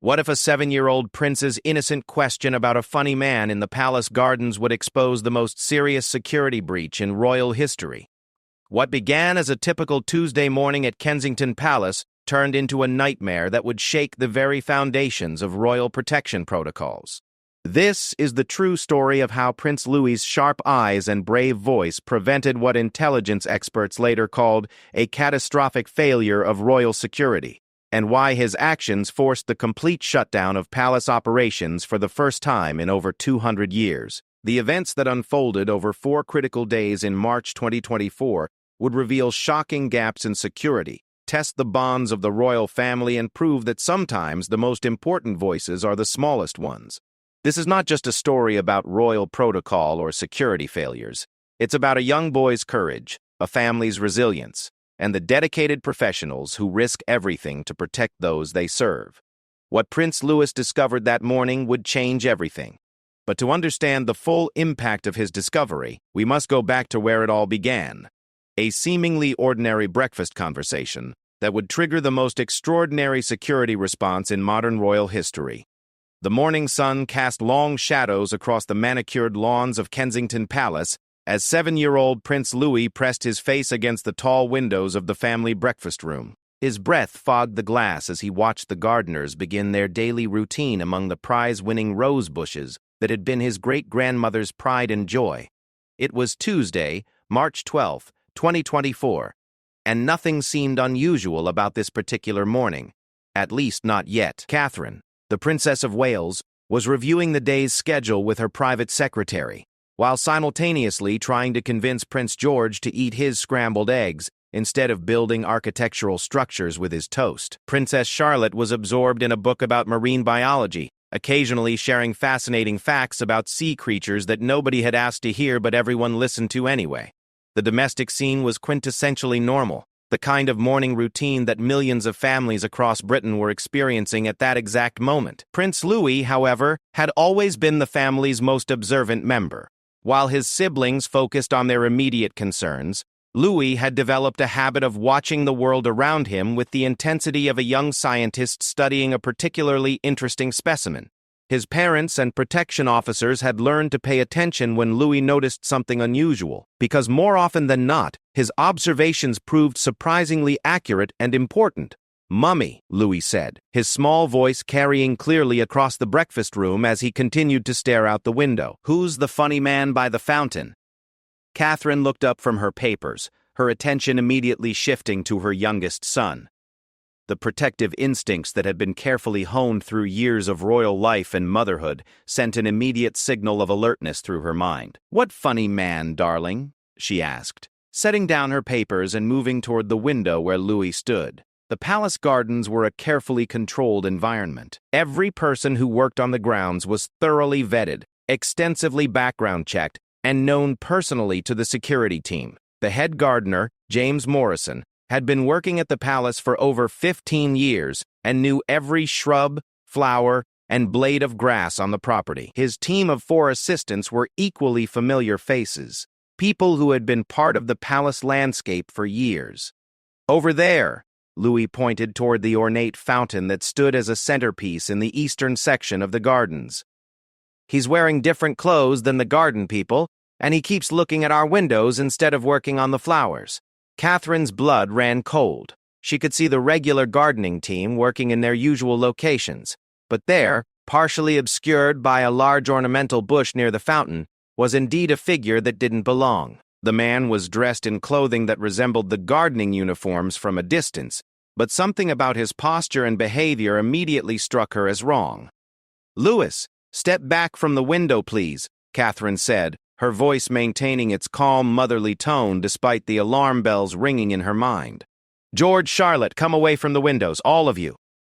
What if a 7-year-old prince's innocent question about a funny man in the palace gardens would expose the most serious security breach in royal history? What began as a typical Tuesday morning at Kensington Palace turned into a nightmare that would shake the very foundations of royal protection protocols. This is the true story of how Prince Louis's sharp eyes and brave voice prevented what intelligence experts later called a catastrophic failure of royal security, and why his actions forced the complete shutdown of palace operations for the first time in over 200 years. The events that unfolded over 4 critical days in March 2024 would reveal shocking gaps in security, test the bonds of the royal family, and prove that sometimes the most important voices are the smallest ones. This is not just a story about royal protocol or security failures. It's about a young boy's courage, a family's resilience, and the dedicated professionals who risk everything to protect those they serve. What Prince Louis discovered that morning would change everything. But to understand the full impact of his discovery, we must go back to where it all began. A seemingly ordinary breakfast conversation that would trigger the most extraordinary security response in modern royal history. The morning sun cast long shadows across the manicured lawns of Kensington Palace as 7-year-old Prince Louis pressed his face against the tall windows of the family breakfast room. His breath fogged the glass as he watched the gardeners begin their daily routine among the prize-winning rose bushes that had been his great-grandmother's pride and joy. It was Tuesday, March 12, 2024, and nothing seemed unusual about this particular morning, at least not yet. Catherine, the Princess of Wales, was reviewing the day's schedule with her private secretary, while simultaneously trying to convince Prince George to eat his scrambled eggs instead of building architectural structures with his toast. Princess Charlotte was absorbed in a book about marine biology, occasionally sharing fascinating facts about sea creatures that nobody had asked to hear but everyone listened to anyway. The domestic scene was quintessentially normal, the kind of morning routine that millions of families across Britain were experiencing at that exact moment. Prince Louis, however, had always been the family's most observant member. While his siblings focused on their immediate concerns, Louis had developed a habit of watching the world around him with the intensity of a young scientist studying a particularly interesting specimen. His parents and protection officers had learned to pay attention when Louis noticed something unusual, because more often than not, his observations proved surprisingly accurate and important. "Mummy," Louis said, his small voice carrying clearly across the breakfast room as he continued to stare out the window. "Who's the funny man by the fountain?" Catherine looked up from her papers, her attention immediately shifting to her youngest son. The protective instincts that had been carefully honed through years of royal life and motherhood sent an immediate signal of alertness through her mind. "What funny man, darling?" she asked, setting down her papers and moving toward the window where Louis stood. The palace gardens were a carefully controlled environment. Every person who worked on the grounds was thoroughly vetted, extensively background checked, and known personally to the security team. The head gardener, James Morrison, had been working at the palace for over 15 years and knew every shrub, flower, and blade of grass on the property. His team of 4 assistants were equally familiar faces, people who had been part of the palace landscape for years. "Over there," Louis pointed toward the ornate fountain that stood as a centerpiece in the eastern section of the gardens. "He's wearing different clothes than the garden people, and he keeps looking at our windows instead of working on the flowers." Catherine's blood ran cold. She could see the regular gardening team working in their usual locations, but there, partially obscured by a large ornamental bush near the fountain, was indeed a figure that didn't belong. The man was dressed in clothing that resembled the gardening uniforms from a distance, but something about his posture and behavior immediately struck her as wrong. "Louis, step back from the window, please," Catherine said, her voice maintaining its calm, motherly tone despite the alarm bells ringing in her mind. "George, Charlotte, come away from the windows, all of you."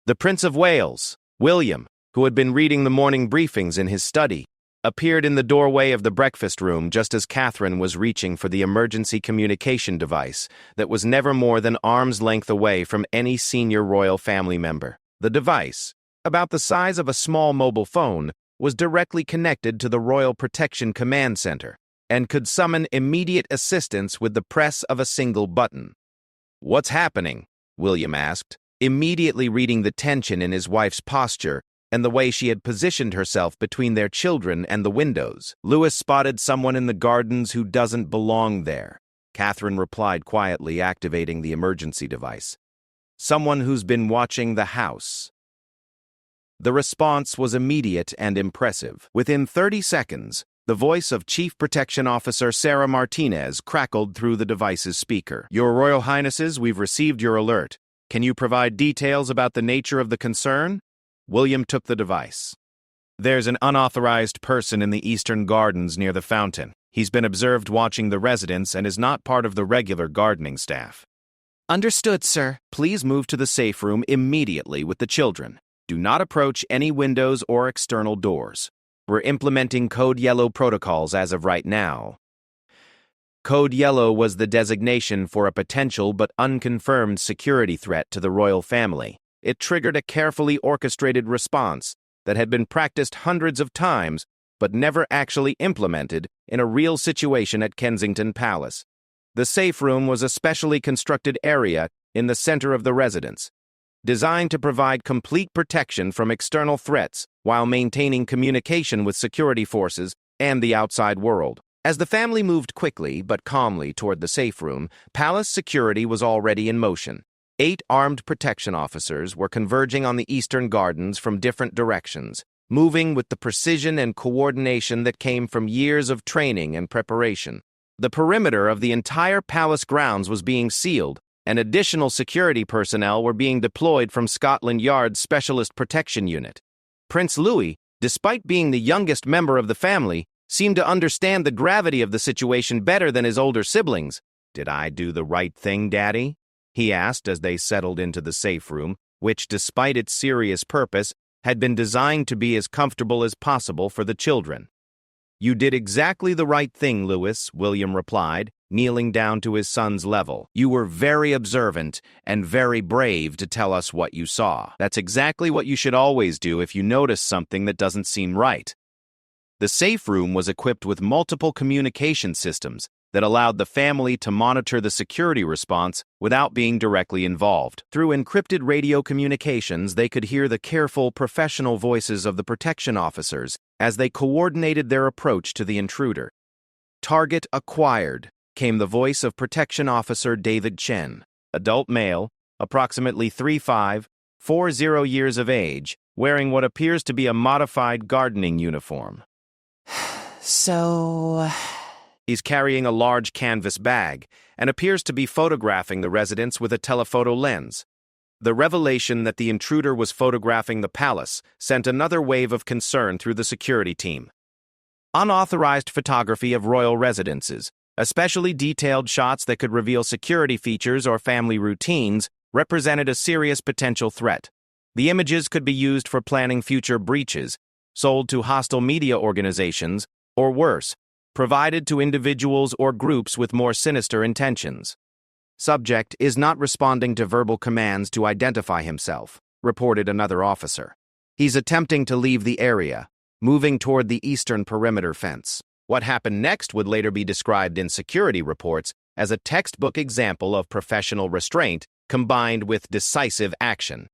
The Prince of Wales, William, who had been reading the morning briefings in his study, appeared in the doorway of the breakfast room just as Catherine was reaching for the emergency communication device that was never more than arm's length away from any senior royal family member. The device, about the size of a small mobile phone, was directly connected to the Royal Protection Command Center and could summon immediate assistance with the press of a single button. "What's happening?" William asked, Immediately reading the tension in his wife's posture and the way she had positioned herself between their children and the windows, Louis spotted someone in the gardens who doesn't belong there. Catherine replied quietly, activating the emergency device. Someone who's been watching the house. The response was immediate and impressive. Within 30 seconds, the voice of Chief Protection Officer Sarah Martinez crackled through the device's speaker. Your Royal Highnesses, we've received your alert. Can you provide details about the nature of the concern? William took the device. There's an unauthorized person in the eastern gardens near the fountain. He's been observed watching the residents and is not part of the regular gardening staff. Understood, sir. Please move to the safe room immediately with the children. Do not approach any windows or external doors. We're implementing Code Yellow protocols as of right now. Code Yellow was the designation for a potential but unconfirmed security threat to the royal family. It triggered a carefully orchestrated response that had been practiced hundreds of times but never actually implemented in a real situation at Kensington Palace. The safe room was a specially constructed area in the center of the residence, designed to provide complete protection from external threats while maintaining communication with security forces and the outside world. As the family moved quickly but calmly toward the safe room, palace security was already in motion. 8 armed protection officers were converging on the eastern gardens from different directions, moving with the precision and coordination that came from years of training and preparation. The perimeter of the entire palace grounds was being sealed, and additional security personnel were being deployed from Scotland Yard's Specialist Protection Unit. Prince Louis, despite being the youngest member of the family, seemed to understand the gravity of the situation better than his older siblings. "Did I do the right thing, Daddy?" he asked as they settled into the safe room, which, despite its serious purpose, had been designed to be as comfortable as possible for the children. "You did exactly the right thing, Louis," William replied, kneeling down to his son's level. "You were very observant and very brave to tell us what you saw. That's exactly what you should always do if you notice something that doesn't seem right." The safe room was equipped with multiple communication systems that allowed the family to monitor the security response without being directly involved. Through encrypted radio communications, they could hear the careful, professional voices of the protection officers as they coordinated their approach to the intruder. "Target acquired," came the voice of Protection Officer David Chen, adult male, approximately 35-40 years of age, wearing what appears to be a modified gardening uniform. So... He's carrying a large canvas bag and appears to be photographing the residents with a telephoto lens. The revelation that the intruder was photographing the palace sent another wave of concern through the security team. Unauthorized photography of royal residences, especially detailed shots that could reveal security features or family routines, represented a serious potential threat. The images could be used for planning future breaches, sold to hostile media organizations, or worse, provided to individuals or groups with more sinister intentions. "Subject is not responding to verbal commands to identify himself," reported another officer. "He's attempting to leave the area, moving toward the eastern perimeter fence." What happened next would later be described in security reports as a textbook example of professional restraint combined with decisive action.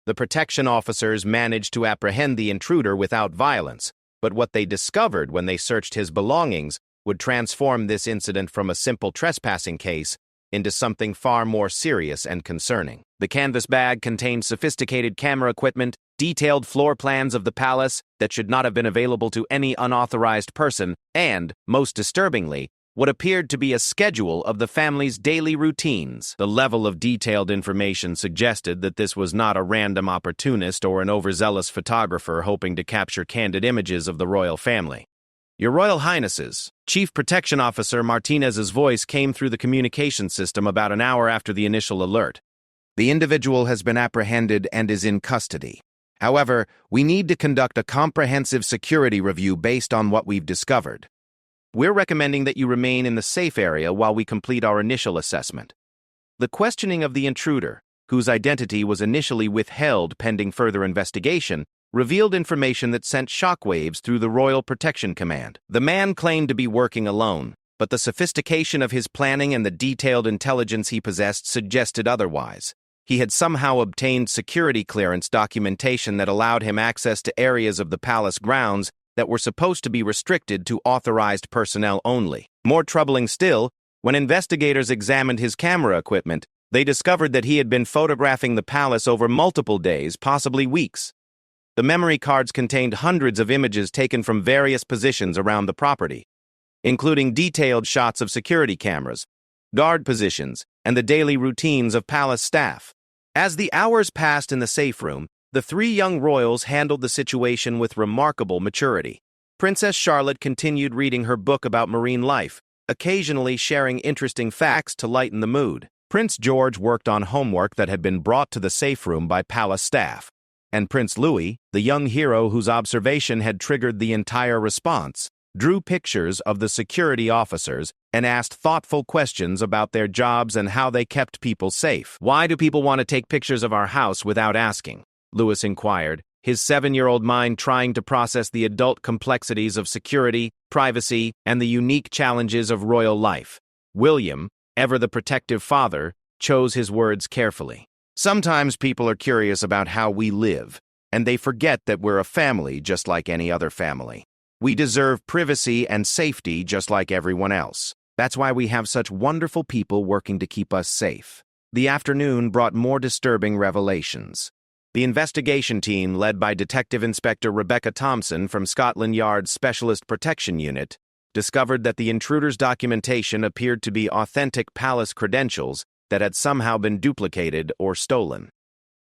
The protection officers managed to apprehend the intruder without violence, but what they discovered when they searched his belongings would transform this incident from a simple trespassing case into something far more serious and concerning. The canvas bag contained sophisticated camera equipment, detailed floor plans of the palace that should not have been available to any unauthorized person, and, most disturbingly, what appeared to be a schedule of the family's daily routines. The level of detailed information suggested that this was not a random opportunist or an overzealous photographer hoping to capture candid images of the royal family. "Your Royal Highnesses," Chief Protection Officer Martinez's voice came through the communication system about an hour after the initial alert. "The individual has been apprehended and is in custody. However, we need to conduct a comprehensive security review based on what we've discovered. We're recommending that you remain in the safe area while we complete our initial assessment." The questioning of the intruder, whose identity was initially withheld pending further investigation, revealed information that sent shockwaves through the Royal Protection Command. The man claimed to be working alone, but the sophistication of his planning and the detailed intelligence he possessed suggested otherwise. He had somehow obtained security clearance documentation that allowed him access to areas of the palace grounds that were supposed to be restricted to authorized personnel only. More troubling still, when investigators examined his camera equipment, they discovered that he had been photographing the palace over multiple days, possibly weeks. The memory cards contained hundreds of images taken from various positions around the property, including detailed shots of security cameras, guard positions, and the daily routines of palace staff. As the hours passed in the safe room, the three young royals handled the situation with remarkable maturity. Princess Charlotte continued reading her book about marine life, occasionally sharing interesting facts to lighten the mood. Prince George worked on homework that had been brought to the safe room by palace staff, and Prince Louis, the young hero whose observation had triggered the entire response, drew pictures of the security officers and asked thoughtful questions about their jobs and how they kept people safe. "Why do people want to take pictures of our house without asking?" Louis inquired, his 7-year-old mind trying to process the adult complexities of security, privacy, and the unique challenges of royal life. William, ever the protective father, chose his words carefully. "Sometimes people are curious about how we live, and they forget that we're a family just like any other family. We deserve privacy and safety just like everyone else. That's why we have such wonderful people working to keep us safe." The afternoon brought more disturbing revelations. The investigation team, led by Detective Inspector Rebecca Thompson from Scotland Yard's Specialist Protection Unit, discovered that the intruder's documentation appeared to be authentic palace credentials that had somehow been duplicated or stolen.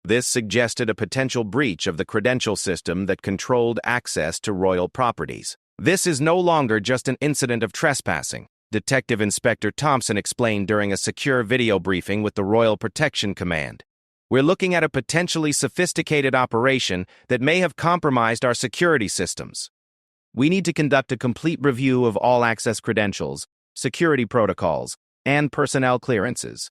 This suggested a potential breach of the credential system that controlled access to royal properties. "This is no longer just an incident of trespassing," Detective Inspector Thompson explained during a secure video briefing with the Royal Protection Command. "We're looking at a potentially sophisticated operation that may have compromised our security systems. We need to conduct a complete review of all access credentials, security protocols, and personnel clearances."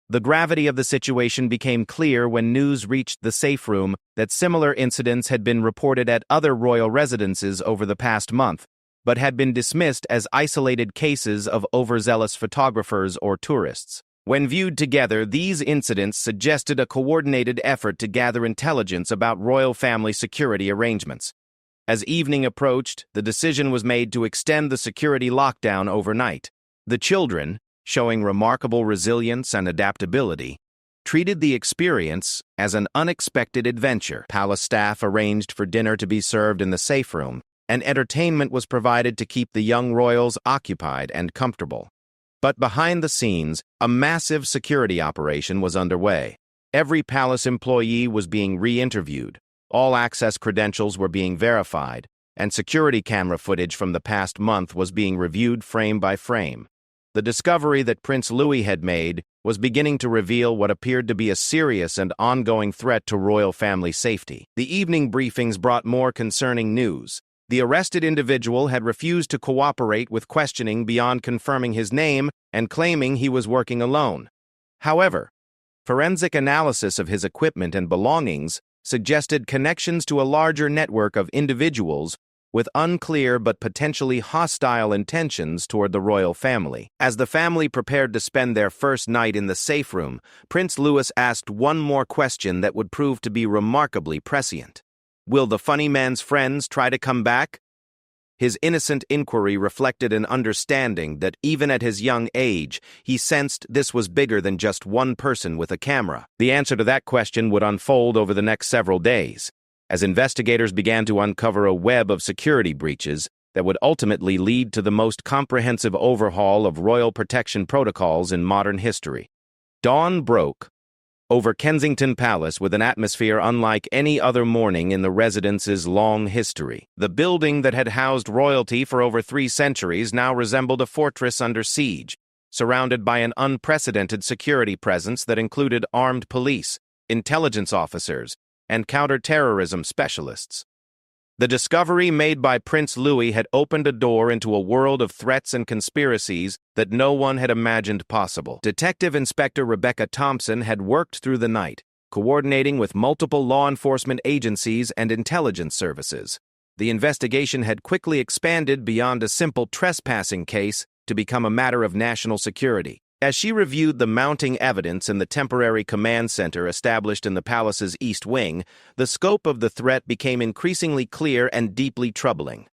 The gravity of the situation became clear when news reached the safe room that similar incidents had been reported at other royal residences over the past month, but had been dismissed as isolated cases of overzealous photographers or tourists. When viewed together, these incidents suggested a coordinated effort to gather intelligence about royal family security arrangements. As evening approached, the decision was made to extend the security lockdown overnight. The children, showing remarkable resilience and adaptability, treated the experience as an unexpected adventure. Palace staff arranged for dinner to be served in the safe room, and entertainment was provided to keep the young royals occupied and comfortable. But behind the scenes, a massive security operation was underway. Every palace employee was being re-interviewed, all access credentials were being verified, and security camera footage from the past month was being reviewed frame by frame. The discovery that Prince Louis had made was beginning to reveal what appeared to be a serious and ongoing threat to royal family safety. The evening briefings brought more concerning news. The arrested individual had refused to cooperate with questioning beyond confirming his name and claiming he was working alone. However, forensic analysis of his equipment and belongings suggested connections to a larger network of individuals with unclear but potentially hostile intentions toward the royal family. As the family prepared to spend their first night in the safe room, Prince Louis asked one more question that would prove to be remarkably prescient. "Will the funny man's friends try to come back?" His innocent inquiry reflected an understanding that even at his young age, he sensed this was bigger than just one person with a camera. The answer to that question would unfold over the next several days, as investigators began to uncover a web of security breaches that would ultimately lead to the most comprehensive overhaul of royal protection protocols in modern history. Dawn broke over Kensington Palace with an atmosphere unlike any other morning in the residence's long history. The building that had housed royalty for over 3 centuries now resembled a fortress under siege, surrounded by an unprecedented security presence that included armed police, intelligence officers, and counter-terrorism specialists. The discovery made by Prince Louis had opened a door into a world of threats and conspiracies that no one had imagined possible. Detective Inspector Rebecca Thompson had worked through the night, coordinating with multiple law enforcement agencies and intelligence services. The investigation had quickly expanded beyond a simple trespassing case to become a matter of national security. As she reviewed the mounting evidence in the temporary command center established in the palace's East Wing, the scope of the threat became increasingly clear and deeply troubling.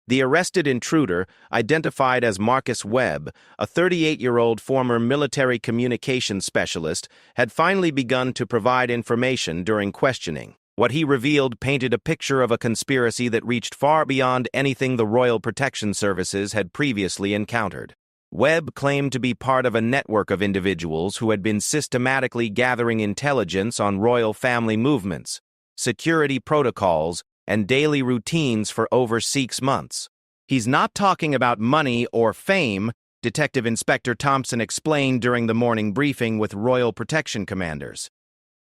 The arrested intruder, identified as Marcus Webb, a 38-year-old former military communications specialist, had finally begun to provide information during questioning. What he revealed painted a picture of a conspiracy that reached far beyond anything the Royal Protection Services had previously encountered. Webb claimed to be part of a network of individuals who had been systematically gathering intelligence on royal family movements, security protocols, and daily routines for over 6 months. He's not talking about money or fame, Detective Inspector Thompson explained during the morning briefing with Royal Protection commanders.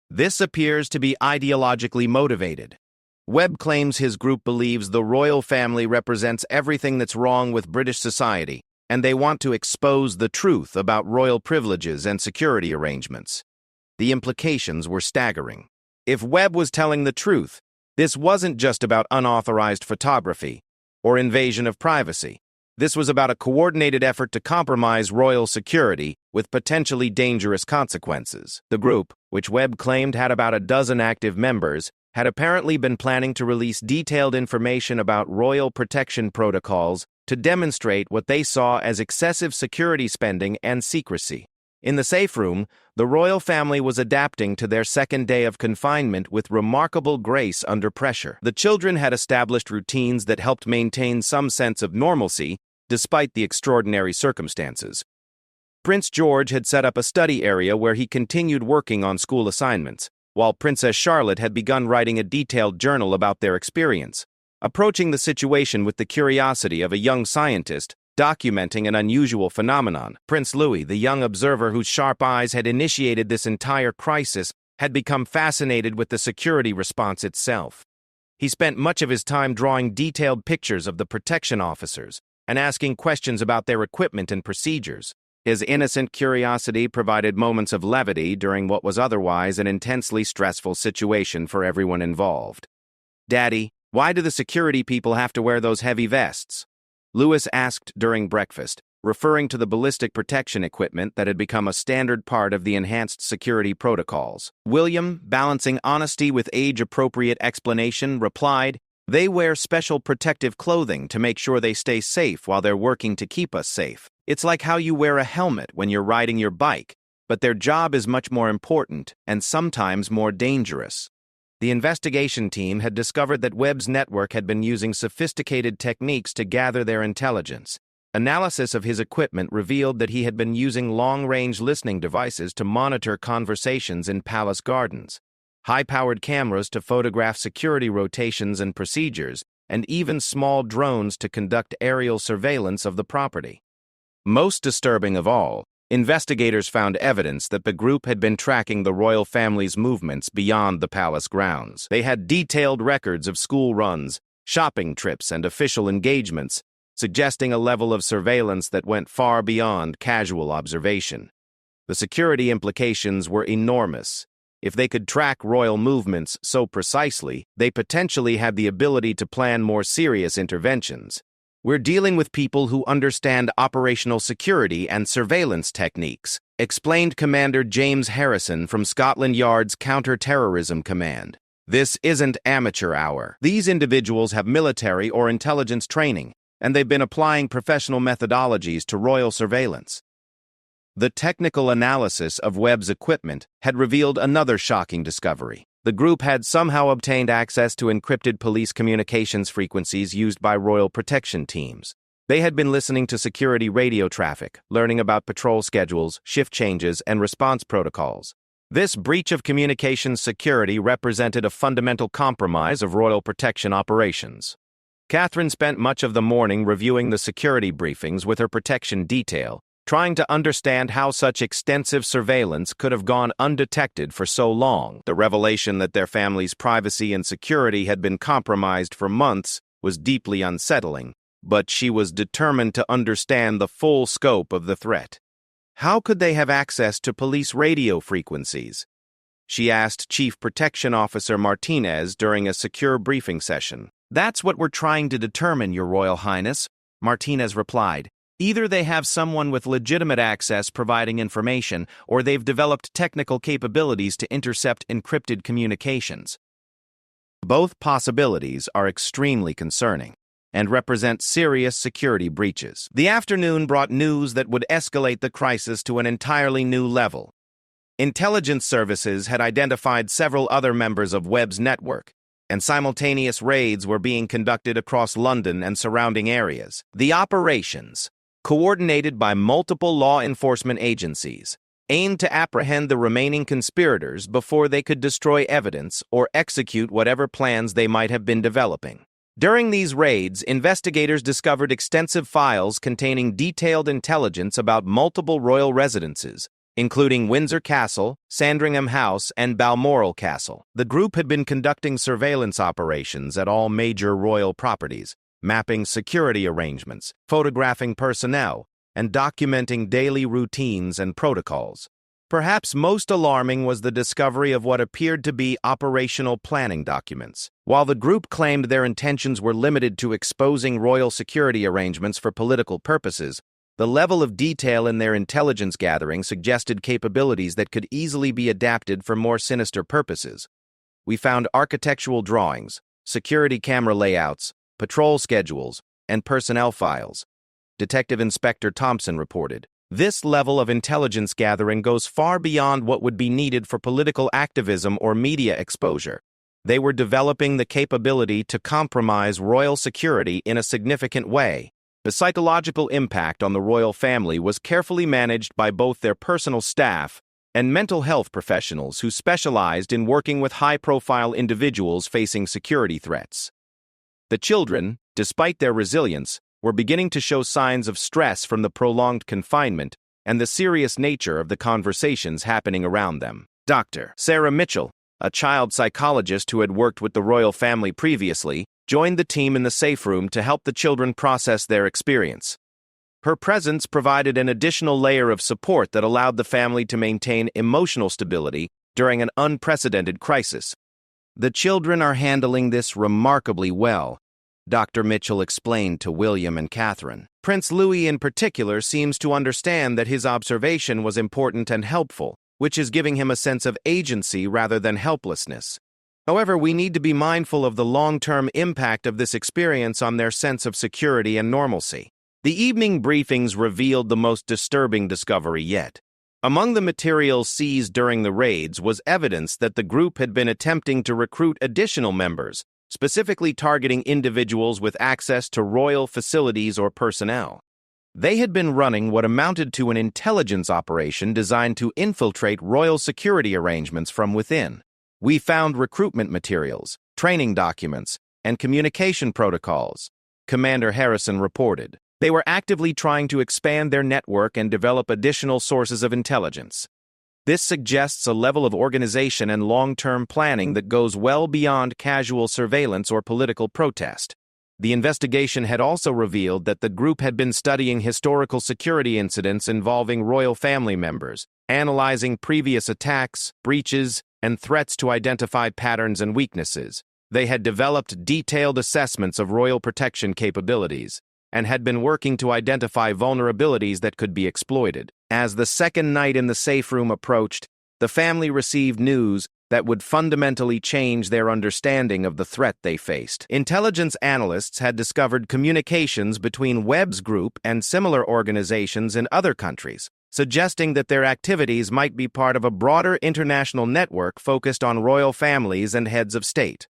This appears to be ideologically motivated. Webb claims his group believes the royal family represents everything that's wrong with British society, and they want to expose the truth about royal privileges and security arrangements. The implications were staggering. If Webb was telling the truth, this wasn't just about unauthorized photography or invasion of privacy. This was about a coordinated effort to compromise royal security with potentially dangerous consequences. The group, which Webb claimed had about a dozen active members, had apparently been planning to release detailed information about royal protection protocols to demonstrate what they saw as excessive security spending and secrecy. In the safe room, the royal family was adapting to their second day of confinement with remarkable grace under pressure. The children had established routines that helped maintain some sense of normalcy despite the extraordinary circumstances. Prince George had set up a study area where he continued working on school assignments, while Princess Charlotte had begun writing a detailed journal about their experience, approaching the situation with the curiosity of a young scientist documenting an unusual phenomenon. Prince Louis, the young observer whose sharp eyes had initiated this entire crisis, had become fascinated with the security response itself. He spent much of his time drawing detailed pictures of the protection officers and asking questions about their equipment and procedures. His innocent curiosity provided moments of levity during what was otherwise an intensely stressful situation for everyone involved. "Daddy, why do the security people have to wear those heavy vests?" Louis asked during breakfast, referring to the ballistic protection equipment that had become a standard part of the enhanced security protocols. William, balancing honesty with age-appropriate explanation, replied, "They wear special protective clothing to make sure they stay safe while they're working to keep us safe. It's like how you wear a helmet when you're riding your bike, but their job is much more important and sometimes more dangerous." The investigation team had discovered that Webb's network had been using sophisticated techniques to gather their intelligence. Analysis of his equipment revealed that he had been using long-range listening devices to monitor conversations in palace gardens, high-powered cameras to photograph security rotations and procedures, and even small drones to conduct aerial surveillance of the property. Most disturbing of all, investigators found evidence that the group had been tracking the royal family's movements beyond the palace grounds. They had detailed records of school runs, shopping trips, and official engagements, suggesting a level of surveillance that went far beyond casual observation. The security implications were enormous. If they could track royal movements so precisely, they potentially had the ability to plan more serious interventions. "We're dealing with people who understand operational security and surveillance techniques," explained Commander James Harrison from Scotland Yard's Counter-Terrorism Command. "This isn't amateur hour. These individuals have military or intelligence training, and they've been applying professional methodologies to royal surveillance." The technical analysis of Webb's equipment had revealed another shocking discovery. The group had somehow obtained access to encrypted police communications frequencies used by royal protection teams. They had been listening to security radio traffic, learning about patrol schedules, shift changes, and response protocols. This breach of communications security represented a fundamental compromise of royal protection operations. Catherine spent much of the morning reviewing the security briefings with her protection detail, trying to understand how such extensive surveillance could have gone undetected for so long. The revelation that their family's privacy and security had been compromised for months was deeply unsettling, but she was determined to understand the full scope of the threat. How could they have access to police radio frequencies? She asked Chief Protection Officer Martinez during a secure briefing session. "That's what we're trying to determine, Your Royal Highness," Martinez replied. Either they have someone with legitimate access providing information, or they've developed technical capabilities to intercept encrypted communications. Both possibilities are extremely concerning and represent serious security breaches. The afternoon brought news that would escalate the crisis to an entirely new level. Intelligence services had identified several other members of Webb's network, and simultaneous raids were being conducted across London and surrounding areas. The operations, coordinated by multiple law enforcement agencies, aimed to apprehend the remaining conspirators before they could destroy evidence or execute whatever plans they might have been developing. During these raids, investigators discovered extensive files containing detailed intelligence about multiple royal residences, including Windsor Castle, Sandringham House, and Balmoral Castle. The group had been conducting surveillance operations at all major royal properties, mapping security arrangements, photographing personnel, and documenting daily routines and protocols. Perhaps most alarming was the discovery of what appeared to be operational planning documents. While the group claimed their intentions were limited to exposing royal security arrangements for political purposes, the level of detail in their intelligence gathering suggested capabilities that could easily be adapted for more sinister purposes. We found architectural drawings, security camera layouts, patrol schedules, and personnel files. Detective Inspector Thompson reported. This level of intelligence gathering goes far beyond what would be needed for political activism or media exposure. They were developing the capability to compromise royal security in a significant way. The psychological impact on the royal family was carefully managed by both their personal staff and mental health professionals who specialized in working with high-profile individuals facing security threats. The children, despite their resilience, were beginning to show signs of stress from the prolonged confinement and the serious nature of the conversations happening around them. Dr. Sarah Mitchell, a child psychologist who had worked with the royal family previously, joined the team in the safe room to help the children process their experience. Her presence provided an additional layer of support that allowed the family to maintain emotional stability during an unprecedented crisis. The children are handling this remarkably well, Dr. Mitchell explained to William and Catherine. Prince Louis in particular seems to understand that his observation was important and helpful, which is giving him a sense of agency rather than helplessness. However, we need to be mindful of the long-term impact of this experience on their sense of security and normalcy. The evening briefings revealed the most disturbing discovery yet. Among the materials seized during the raids was evidence that the group had been attempting to recruit additional members, specifically targeting individuals with access to royal facilities or personnel. They had been running what amounted to an intelligence operation designed to infiltrate royal security arrangements from within. We found recruitment materials, training documents, and communication protocols, Commander Harrison reported. They were actively trying to expand their network and develop additional sources of intelligence. This suggests a level of organization and long-term planning that goes well beyond casual surveillance or political protest. The investigation had also revealed that the group had been studying historical security incidents involving royal family members, analyzing previous attacks, breaches, and threats to identify patterns and weaknesses. They had developed detailed assessments of royal protection capabilities and had been working to identify vulnerabilities that could be exploited. As the second night in the safe room approached, the family received news that would fundamentally change their understanding of the threat they faced. Intelligence analysts had discovered communications between Webb's group and similar organizations in other countries, suggesting that their activities might be part of a broader international network focused on royal families and heads of state.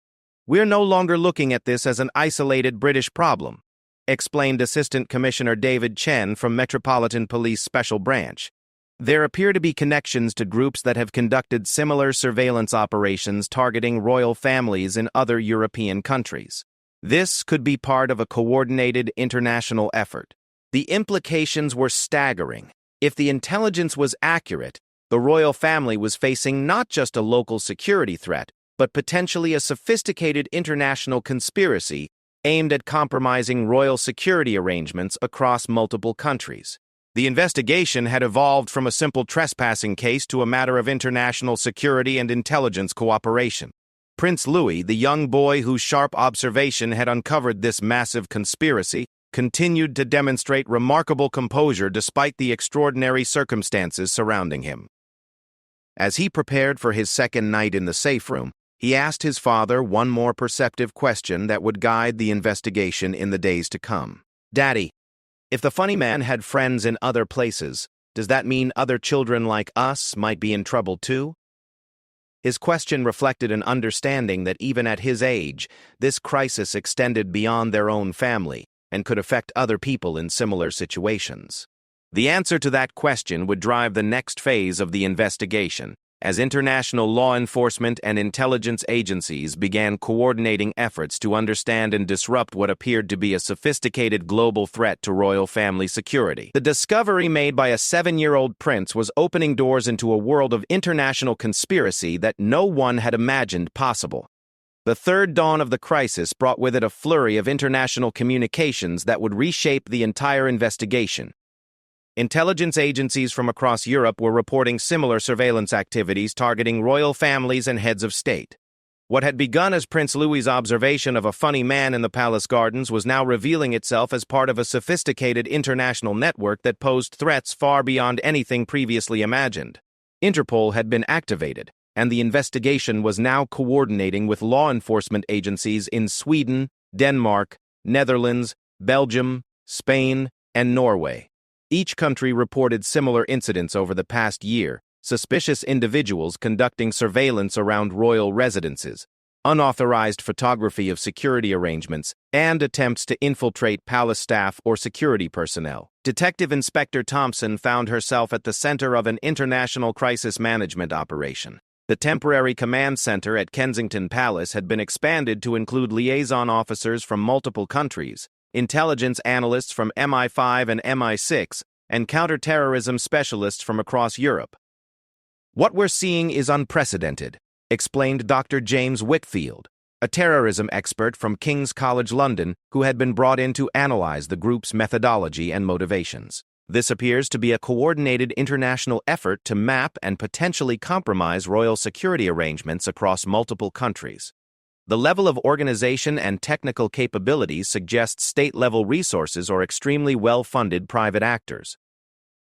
"We're no longer looking at this as an isolated British problem," explained Assistant Commissioner David Chen from Metropolitan Police Special Branch. "There appear to be connections to groups that have conducted similar surveillance operations targeting royal families in other European countries. This could be part of a coordinated international effort." The implications were staggering. If the intelligence was accurate, the royal family was facing not just a local security threat, but potentially a sophisticated international conspiracy aimed at compromising royal security arrangements across multiple countries. The investigation had evolved from a simple trespassing case to a matter of international security and intelligence cooperation. Prince Louis, the young boy whose sharp observation had uncovered this massive conspiracy, continued to demonstrate remarkable composure despite the extraordinary circumstances surrounding him. As he prepared for his second night in the safe room, he asked his father one more perceptive question that would guide the investigation in the days to come. "Daddy, if the funny man had friends in other places, does that mean other children like us might be in trouble too?" His question reflected an understanding that even at his age, this crisis extended beyond their own family and could affect other people in similar situations. The answer to that question would drive the next phase of the investigation, as international law enforcement and intelligence agencies began coordinating efforts to understand and disrupt what appeared to be a sophisticated global threat to royal family security. The discovery made by a 7-year-old prince was opening doors into a world of international conspiracy that no one had imagined possible. The third dawn of the crisis brought with it a flurry of international communications that would reshape the entire investigation. Intelligence agencies from across Europe were reporting similar surveillance activities targeting royal families and heads of state. What had begun as Prince Louis's observation of a funny man in the palace gardens was now revealing itself as part of a sophisticated international network that posed threats far beyond anything previously imagined. Interpol had been activated, and the investigation was now coordinating with law enforcement agencies in Sweden, Denmark, Netherlands, Belgium, Spain, and Norway. Each country reported similar incidents over the past year: suspicious individuals conducting surveillance around royal residences, unauthorized photography of security arrangements, and attempts to infiltrate palace staff or security personnel. Detective Inspector Thompson found herself at the center of an international crisis management operation. The temporary command center at Kensington Palace had been expanded to include liaison officers from multiple countries, intelligence analysts from MI5 and MI6, and counterterrorism specialists from across Europe. "What we're seeing is unprecedented," explained Dr. James Whitfield, a terrorism expert from King's College London who had been brought in to analyze the group's methodology and motivations. "This appears to be a coordinated international effort to map and potentially compromise royal security arrangements across multiple countries. The level of organization and technical capabilities suggests state-level resources or extremely well-funded private actors."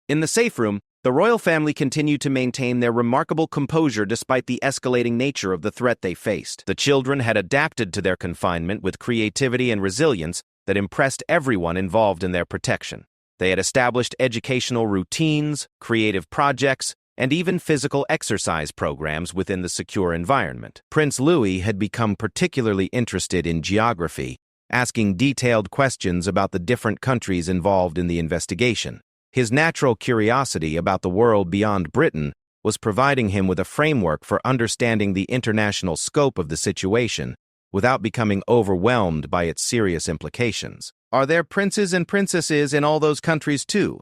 In the safe room, the royal family continued to maintain their remarkable composure despite the escalating nature of the threat they faced. The children had adapted to their confinement with creativity and resilience that impressed everyone involved in their protection. They had established educational routines, creative projects, and even physical exercise programs within the secure environment. Prince Louis had become particularly interested in geography, asking detailed questions about the different countries involved in the investigation. His natural curiosity about the world beyond Britain was providing him with a framework for understanding the international scope of the situation without becoming overwhelmed by its serious implications. "Are there princes and princesses in all those countries too?"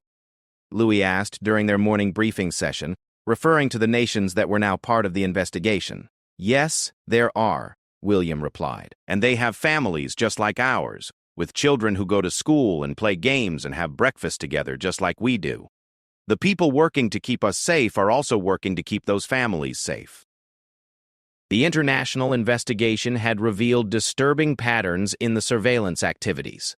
Louis asked during their morning briefing session, referring to the nations that were now part of the investigation. "Yes, there are," William replied. "And they have families just like ours, with children who go to school and play games and have breakfast together just like we do. The people working to keep us safe are also working to keep those families safe." The international investigation had revealed disturbing patterns in the surveillance activities.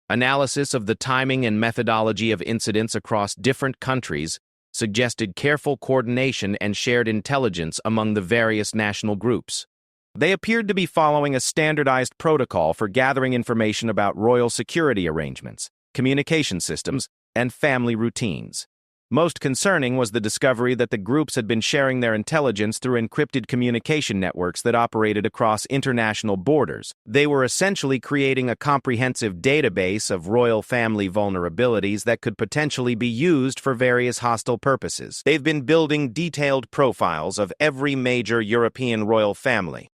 Analysis of the timing and methodology of incidents across different countries suggested careful coordination and shared intelligence among the various national groups. They appeared to be following a standardized protocol for gathering information about royal security arrangements, communication systems, and family routines. Most concerning was the discovery that the groups had been sharing their intelligence through encrypted communication networks that operated across international borders. They were essentially creating a comprehensive database of royal family vulnerabilities that could potentially be used for various hostile purposes. "They've been building detailed profiles of every major European royal family,"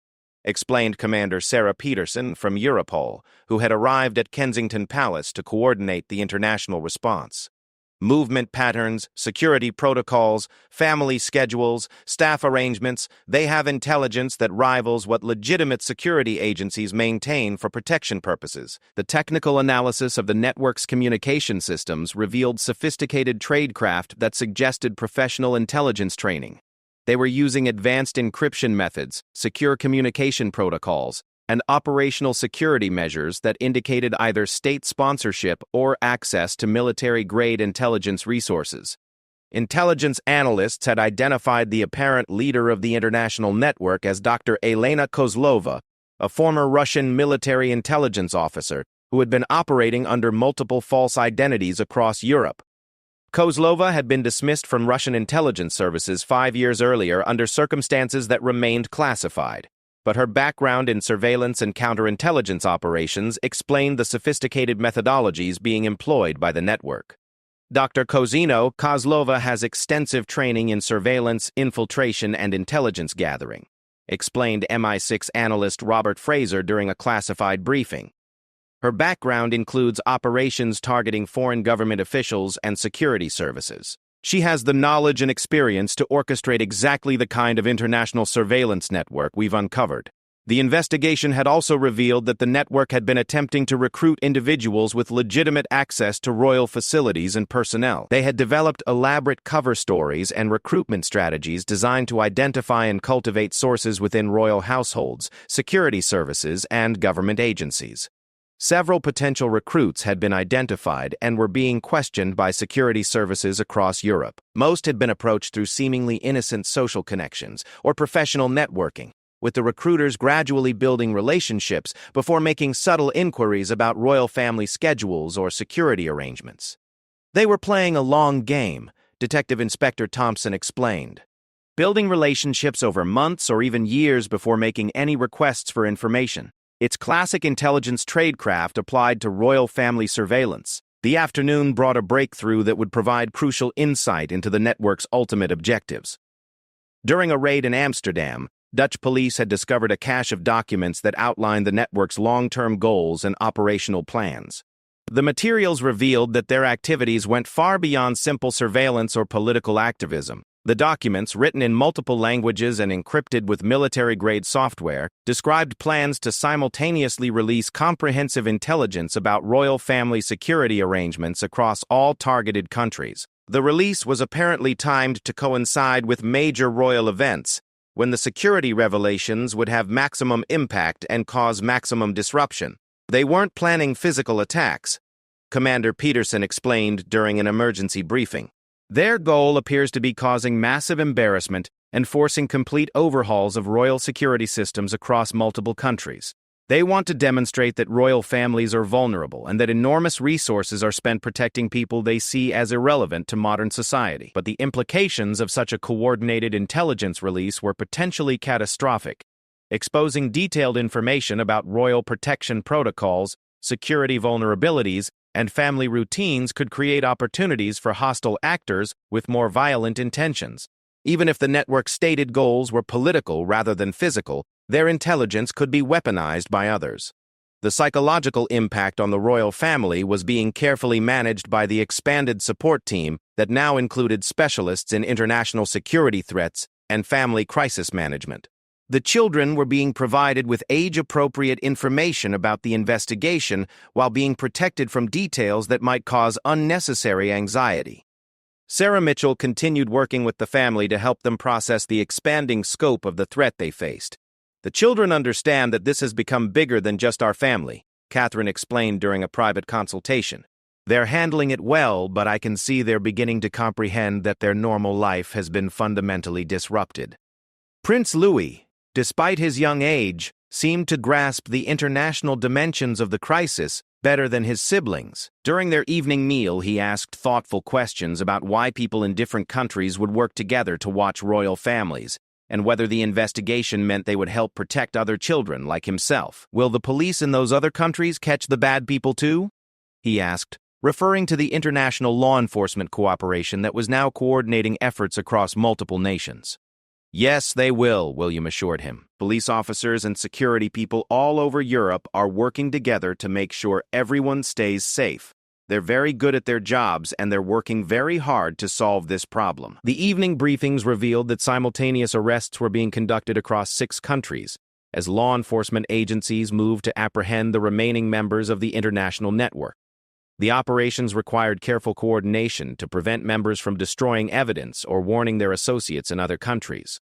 explained Commander Sarah Peterson from Europol, who had arrived at Kensington Palace to coordinate the international response. "Movement patterns, security protocols, family schedules, staff arrangements, they have intelligence that rivals what legitimate security agencies maintain for protection purposes." The technical analysis of the network's communication systems revealed sophisticated tradecraft that suggested professional intelligence training. They were using advanced encryption methods, secure communication protocols, and operational security measures that indicated either state sponsorship or access to military-grade intelligence resources. Intelligence analysts had identified the apparent leader of the international network as Dr. Elena Kozlova, a former Russian military intelligence officer who had been operating under multiple false identities across Europe. Kozlova had been dismissed from Russian intelligence services 5 years earlier under circumstances that remained classified, but her background in surveillance and counterintelligence operations explained the sophisticated methodologies being employed by the network. Dr. Kozlova has extensive training in surveillance, infiltration, and intelligence gathering, explained MI6 analyst Robert Fraser during a classified briefing. Her background includes operations targeting foreign government officials and security services. She has the knowledge and experience to orchestrate exactly the kind of international surveillance network we've uncovered. The investigation had also revealed that the network had been attempting to recruit individuals with legitimate access to royal facilities and personnel. They had developed elaborate cover stories and recruitment strategies designed to identify and cultivate sources within royal households, security services, and government agencies. Several potential recruits had been identified and were being questioned by security services across Europe. Most had been approached through seemingly innocent social connections or professional networking, with the recruiters gradually building relationships before making subtle inquiries about royal family schedules or security arrangements. They were playing a long game, Detective Inspector Thompson explained, building relationships over months or even years before making any requests for information. It's classic intelligence tradecraft applied to royal family surveillance. The afternoon brought a breakthrough that would provide crucial insight into the network's ultimate objectives. During a raid in Amsterdam, Dutch police had discovered a cache of documents that outlined the network's long-term goals and operational plans. The materials revealed that their activities went far beyond simple surveillance or political activism. The documents, written in multiple languages and encrypted with military-grade software, described plans to simultaneously release comprehensive intelligence about royal family security arrangements across all targeted countries. The release was apparently timed to coincide with major royal events, when the security revelations would have maximum impact and cause maximum disruption. They weren't planning physical attacks, Commander Peterson explained during an emergency briefing. Their goal appears to be causing massive embarrassment and forcing complete overhauls of royal security systems across multiple countries. They want to demonstrate that royal families are vulnerable and that enormous resources are spent protecting people they see as irrelevant to modern society. But the implications of such a coordinated intelligence release were potentially catastrophic, exposing detailed information about royal protection protocols, security vulnerabilities, and family routines could create opportunities for hostile actors with more violent intentions. Even if the network's stated goals were political rather than physical, their intelligence could be weaponized by others. The psychological impact on the royal family was being carefully managed by the expanded support team that now included specialists in international security threats and family crisis management. The children were being provided with age-appropriate information about the investigation while being protected from details that might cause unnecessary anxiety. Sarah Mitchell continued working with the family to help them process the expanding scope of the threat they faced. The children understand that this has become bigger than just our family, Catherine explained during a private consultation. They're handling it well, but I can see they're beginning to comprehend that their normal life has been fundamentally disrupted. Prince Louis, despite his young age, seemed to grasp the international dimensions of the crisis better than his siblings. During their evening meal, he asked thoughtful questions about why people in different countries would work together to watch royal families, and whether the investigation meant they would help protect other children like himself. Will the police in those other countries catch the bad people too? He asked, referring to the international law enforcement cooperation that was now coordinating efforts across multiple nations. Yes, they will, William assured him. Police officers and security people all over Europe are working together to make sure everyone stays safe. They're very good at their jobs, and they're working very hard to solve this problem. The evening briefings revealed that simultaneous arrests were being conducted across 6 countries, as law enforcement agencies moved to apprehend the remaining members of the international network. The operations required careful coordination to prevent members from destroying evidence or warning their associates in other countries.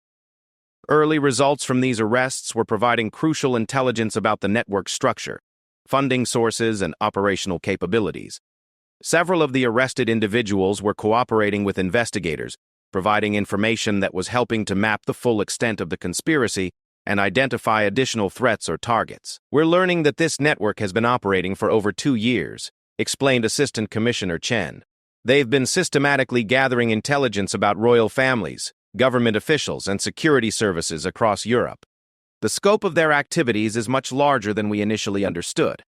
Early results from these arrests were providing crucial intelligence about the network structure, funding sources, and operational capabilities. Several of the arrested individuals were cooperating with investigators, providing information that was helping to map the full extent of the conspiracy and identify additional threats or targets. We're learning that this network has been operating for over 2 years, explained Assistant Commissioner Chen. They've been systematically gathering intelligence about royal families, government officials, and security services across Europe. The scope of their activities is much larger than we initially understood.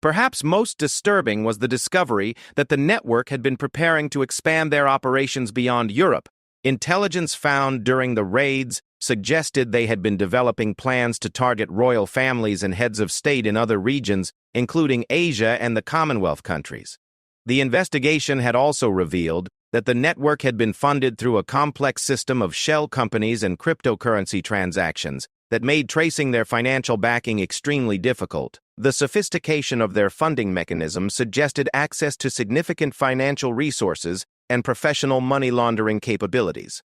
Perhaps most disturbing was the discovery that the network had been preparing to expand their operations beyond Europe. Intelligence found during the raids suggested they had been developing plans to target royal families and heads of state in other regions, including Asia and the Commonwealth countries. The investigation had also revealed that the network had been funded through a complex system of shell companies and cryptocurrency transactions that made tracing their financial backing extremely difficult. The sophistication of their funding mechanism suggested access to significant financial resources and professional money laundering capabilities.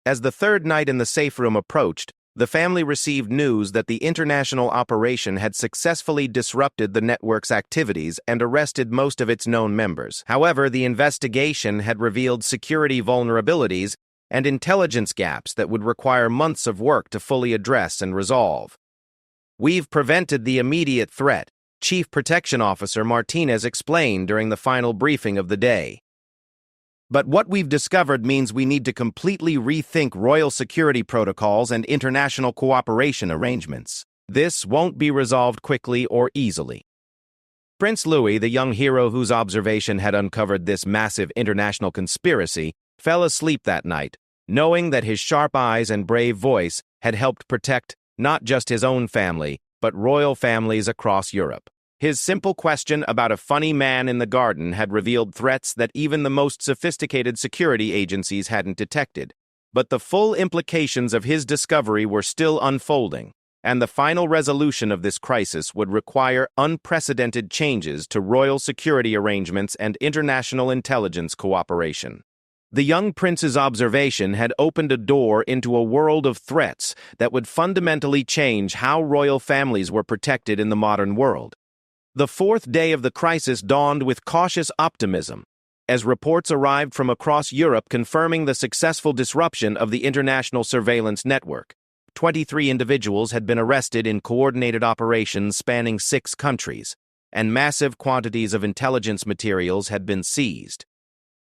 As the third night in the safe room approached, the family received news that the international operation had successfully disrupted the network's activities and arrested most of its known members. However, the investigation had revealed security vulnerabilities and intelligence gaps that would require months of work to fully address and resolve. "We've prevented the immediate threat," Chief Protection Officer Martinez explained during the final briefing of the day. "But what we've discovered means we need to completely rethink royal security protocols and international cooperation arrangements. This won't be resolved quickly or easily." Prince Louis, the young hero whose observation had uncovered this massive international conspiracy, fell asleep that night, knowing that his sharp eyes and brave voice had helped protect not just his own family, but royal families across Europe. His simple question about a funny man in the garden had revealed threats that even the most sophisticated security agencies hadn't detected. But the full implications of his discovery were still unfolding, and the final resolution of this crisis would require unprecedented changes to royal security arrangements and international intelligence cooperation. The young prince's observation had opened a door into a world of threats that would fundamentally change how royal families were protected in the modern world. The fourth day of the crisis dawned with cautious optimism, as reports arrived from across Europe confirming the successful disruption of the international surveillance network. 23 individuals had been arrested in coordinated operations spanning 6 countries, and massive quantities of intelligence materials had been seized.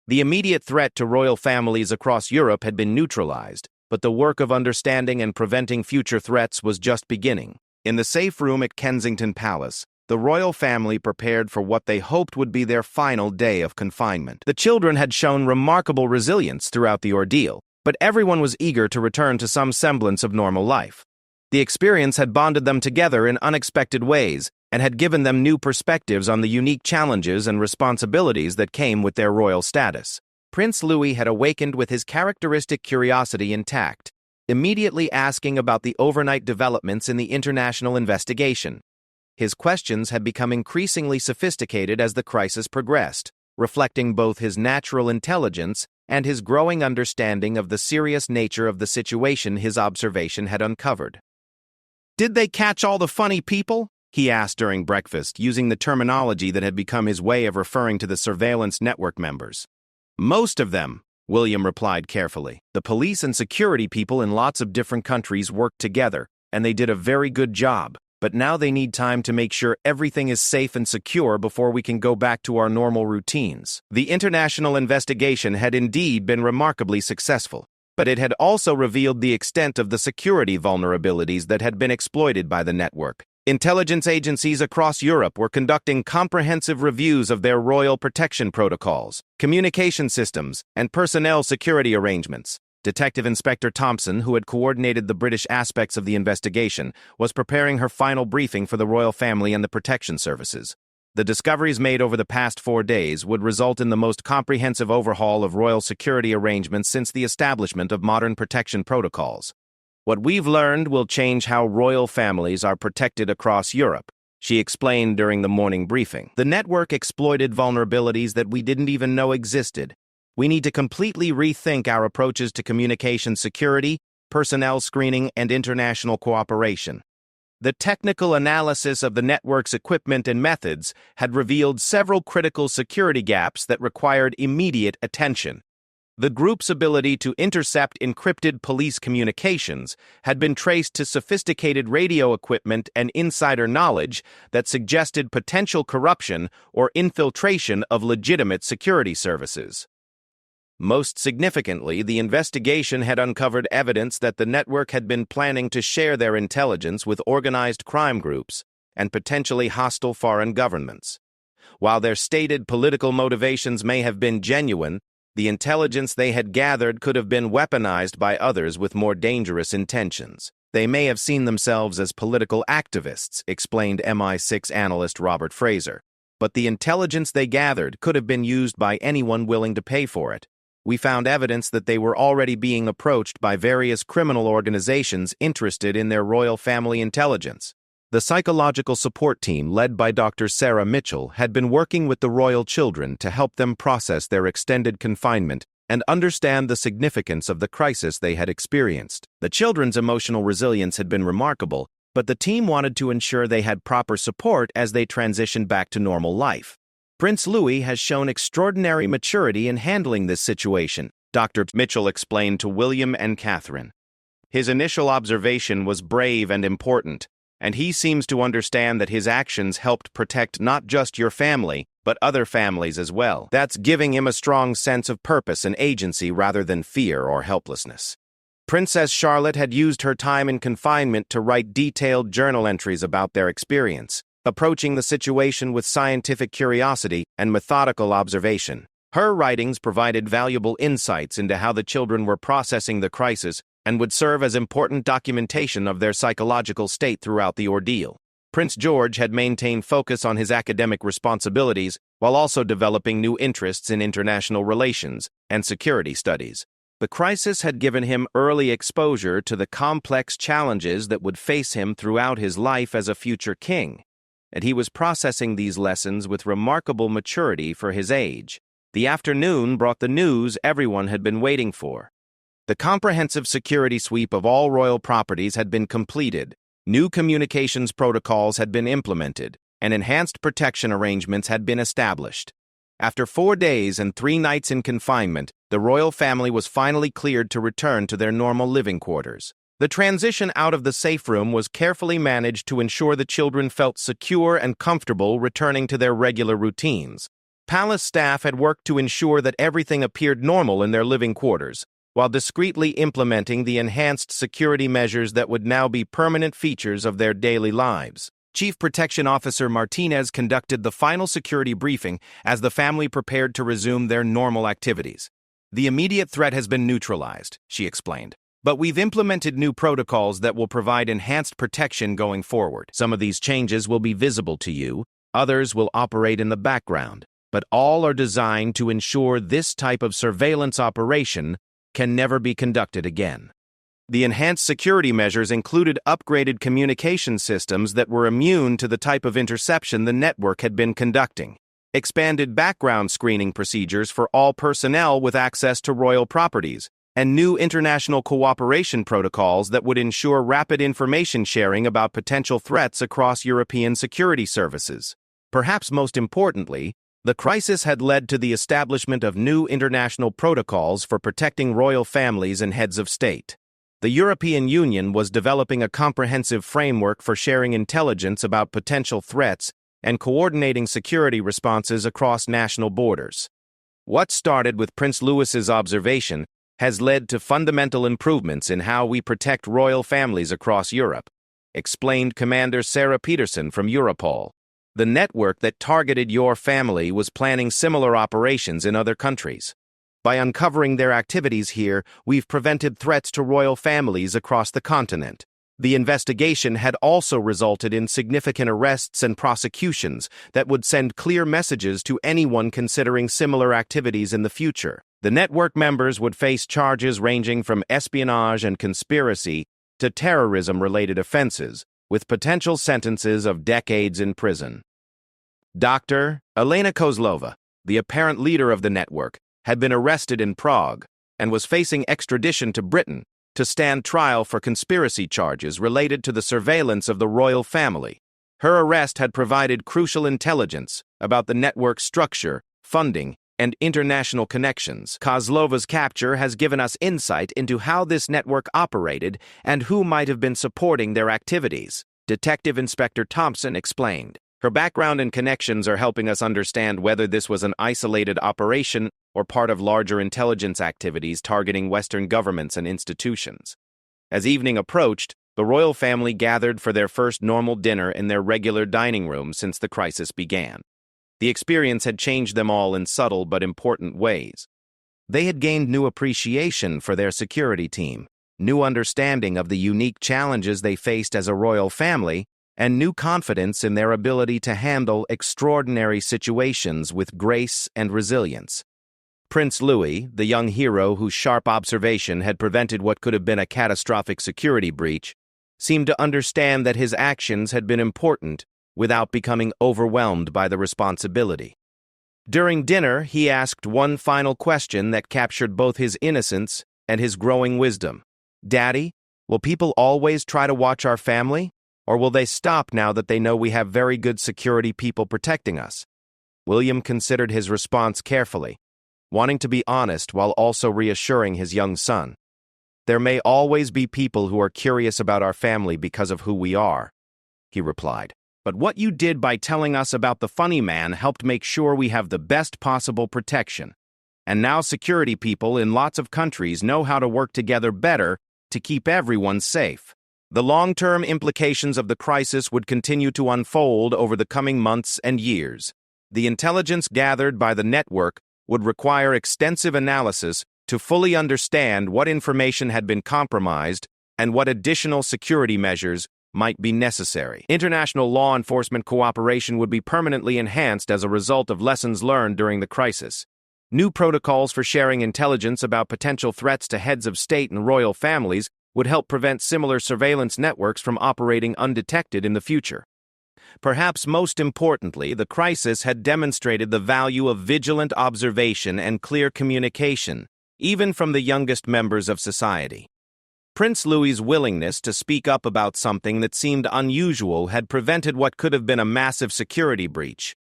The immediate threat to royal families across Europe had been neutralized, but the work of understanding and preventing future threats was just beginning. In the safe room at Kensington Palace, the royal family prepared for what they hoped would be their final day of confinement. The children had shown remarkable resilience throughout the ordeal, but everyone was eager to return to some semblance of normal life. The experience had bonded them together in unexpected ways and had given them new perspectives on the unique challenges and responsibilities that came with their royal status. Prince Louis had awakened with his characteristic curiosity intact, immediately asking about the overnight developments in the international investigation. His questions had become increasingly sophisticated as the crisis progressed, reflecting both his natural intelligence and his growing understanding of the serious nature of the situation his observation had uncovered. "Did they catch all the funny people?" he asked during breakfast, using the terminology that had become his way of referring to the surveillance network members. "Most of them," William replied carefully. "The police and security people in lots of different countries worked together, and they did a very good job. But now they need time to make sure everything is safe and secure before we can go back to our normal routines." The international investigation had indeed been remarkably successful, but it had also revealed the extent of the security vulnerabilities that had been exploited by the network. Intelligence agencies across Europe were conducting comprehensive reviews of their royal protection protocols, communication systems, and personnel security arrangements. Detective Inspector Thompson, who had coordinated the British aspects of the investigation, was preparing her final briefing for the royal family and the protection services. The discoveries made over the past 4 days would result in the most comprehensive overhaul of royal security arrangements since the establishment of modern protection protocols. "What we've learned will change how royal families are protected across Europe," she explained during the morning briefing. "The network exploited vulnerabilities that we didn't even know existed. We need to completely rethink our approaches to communication security, personnel screening, and international cooperation. The technical analysis of the network's equipment and methods had revealed several critical security gaps that required immediate attention. The group's ability to intercept encrypted police communications had been traced to sophisticated radio equipment and insider knowledge that suggested potential corruption or infiltration of legitimate security services. Most significantly, the investigation had uncovered evidence that the network had been planning to share their intelligence with organized crime groups and potentially hostile foreign governments. While their stated political motivations may have been genuine, the intelligence they had gathered could have been weaponized by others with more dangerous intentions. They may have seen themselves as political activists, explained MI6 analyst Robert Fraser. But the intelligence they gathered could have been used by anyone willing to pay for it. We found evidence that they were already being approached by various criminal organizations interested in their royal family intelligence. The psychological support team, led by Dr. Sarah Mitchell, had been working with the royal children to help them process their extended confinement and understand the significance of the crisis they had experienced. The children's emotional resilience had been remarkable, but the team wanted to ensure they had proper support as they transitioned back to normal life. Prince Louis has shown extraordinary maturity in handling this situation, Dr. Mitchell explained to William and Catherine. His initial observation was brave and important, and he seems to understand that his actions helped protect not just your family, but other families as well. That's giving him a strong sense of purpose and agency rather than fear or helplessness. Princess Charlotte had used her time in confinement to write detailed journal entries about their experience, approaching the situation with scientific curiosity and methodical observation. Her writings provided valuable insights into how the children were processing the crisis and would serve as important documentation of their psychological state throughout the ordeal. Prince George had maintained focus on his academic responsibilities while also developing new interests in international relations and security studies. The crisis had given him early exposure to the complex challenges that would face him throughout his life as a future king, and he was processing these lessons with remarkable maturity for his age. The afternoon brought the news everyone had been waiting for. The comprehensive security sweep of all royal properties had been completed, new communications protocols had been implemented, and enhanced protection arrangements had been established. After 4 days and 3 nights in confinement, the royal family was finally cleared to return to their normal living quarters. The transition out of the safe room was carefully managed to ensure the children felt secure and comfortable returning to their regular routines. Palace staff had worked to ensure that everything appeared normal in their living quarters, while discreetly implementing the enhanced security measures that would now be permanent features of their daily lives. Chief Protection Officer Martinez conducted the final security briefing as the family prepared to resume their normal activities. "The immediate threat has been neutralized," she explained. "But we've implemented new protocols that will provide enhanced protection going forward. Some of these changes will be visible to you, others will operate in the background, but all are designed to ensure this type of surveillance operation can never be conducted again." The enhanced security measures included upgraded communication systems that were immune to the type of interception the network had been conducting, expanded background screening procedures for all personnel with access to royal properties, and new international cooperation protocols that would ensure rapid information sharing about potential threats across European security services. Perhaps most importantly, the crisis had led to the establishment of new international protocols for protecting royal families and heads of state. The European Union was developing a comprehensive framework for sharing intelligence about potential threats and coordinating security responses across national borders. What started with Prince Louis's observation has led to fundamental improvements in how we protect royal families across Europe, explained Commander Sarah Peterson from Europol. The network that targeted your family was planning similar operations in other countries. By uncovering their activities here, we've prevented threats to royal families across the continent. The investigation had also resulted in significant arrests and prosecutions that would send clear messages to anyone considering similar activities in the future. The network members would face charges ranging from espionage and conspiracy to terrorism-related offenses, with potential sentences of decades in prison. Dr. Elena Kozlova, the apparent leader of the network, had been arrested in Prague and was facing extradition to Britain to stand trial for conspiracy charges related to the surveillance of the royal family. Her arrest had provided crucial intelligence about the network's structure, funding, and international connections. Kozlova's capture has given us insight into how this network operated and who might have been supporting their activities, Detective Inspector Thompson explained. Her background and connections are helping us understand whether this was an isolated operation or part of larger intelligence activities targeting Western governments and institutions. As evening approached, the royal family gathered for their first normal dinner in their regular dining room since the crisis began. The experience had changed them all in subtle but important ways. They had gained new appreciation for their security team, new understanding of the unique challenges they faced as a royal family, and new confidence in their ability to handle extraordinary situations with grace and resilience. Prince Louis, the young hero whose sharp observation had prevented what could have been a catastrophic security breach, seemed to understand that his actions had been important without becoming overwhelmed by the responsibility. During dinner, he asked one final question that captured both his innocence and his growing wisdom. "Daddy, will people always try to watch our family? Or will they stop now that they know we have very good security people protecting us?" William considered his response carefully, wanting to be honest while also reassuring his young son. "There may always be people who are curious about our family because of who we are," he replied. "But what you did by telling us about the funny man helped make sure we have the best possible protection. And now security people in lots of countries know how to work together better to keep everyone safe." The long-term implications of the crisis would continue to unfold over the coming months and years. The intelligence gathered by the network would require extensive analysis to fully understand what information had been compromised and what additional security measures might be necessary. International law enforcement cooperation would be permanently enhanced as a result of lessons learned during the crisis. New protocols for sharing intelligence about potential threats to heads of state and royal families would help prevent similar surveillance networks from operating undetected in the future. Perhaps most importantly, the crisis had demonstrated the value of vigilant observation and clear communication, even from the youngest members of society. Prince Louis's willingness to speak up about something that seemed unusual had prevented what could have been a massive security breach,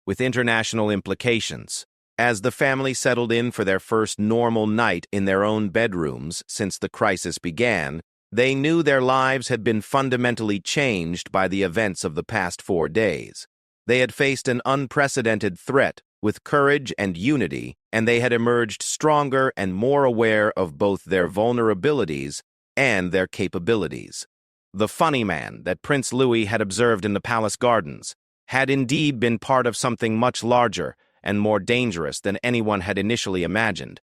with international implications. As the family settled in for their first normal night in their own bedrooms since the crisis began, they knew their lives had been fundamentally changed by the events of the past 4 days. They had faced an unprecedented threat with courage and unity, and they had emerged stronger and more aware of both their vulnerabilities and their capabilities. The funny man that Prince Louis had observed in the palace gardens had indeed been part of something much larger and more dangerous than anyone had initially imagined.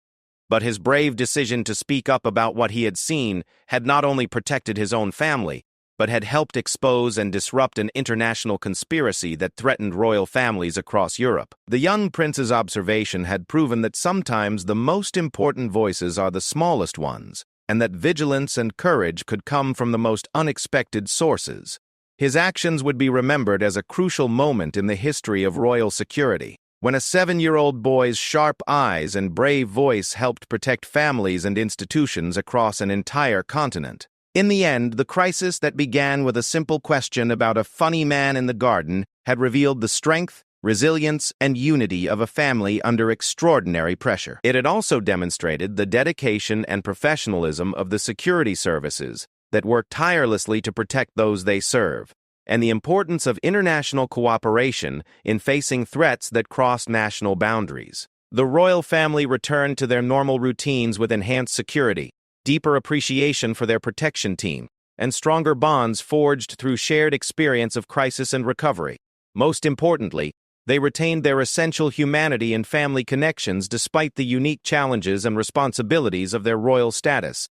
But his brave decision to speak up about what he had seen had not only protected his own family, but had helped expose and disrupt an international conspiracy that threatened royal families across Europe. The young prince's observation had proven that sometimes the most important voices are the smallest ones, and that vigilance and courage could come from the most unexpected sources. His actions would be remembered as a crucial moment in the history of royal security, when a 7-year-old boy's sharp eyes and brave voice helped protect families and institutions across an entire continent. In the end, the crisis that began with a simple question about a funny man in the garden had revealed the strength, resilience, and unity of a family under extraordinary pressure. It had also demonstrated the dedication and professionalism of the security services that work tirelessly to protect those they serve, and the importance of international cooperation in facing threats that cross national boundaries. The royal family returned to their normal routines with enhanced security, deeper appreciation for their protection team, and stronger bonds forged through shared experience of crisis and recovery. Most importantly, they retained their essential humanity and family connections despite the unique challenges and responsibilities of their royal status.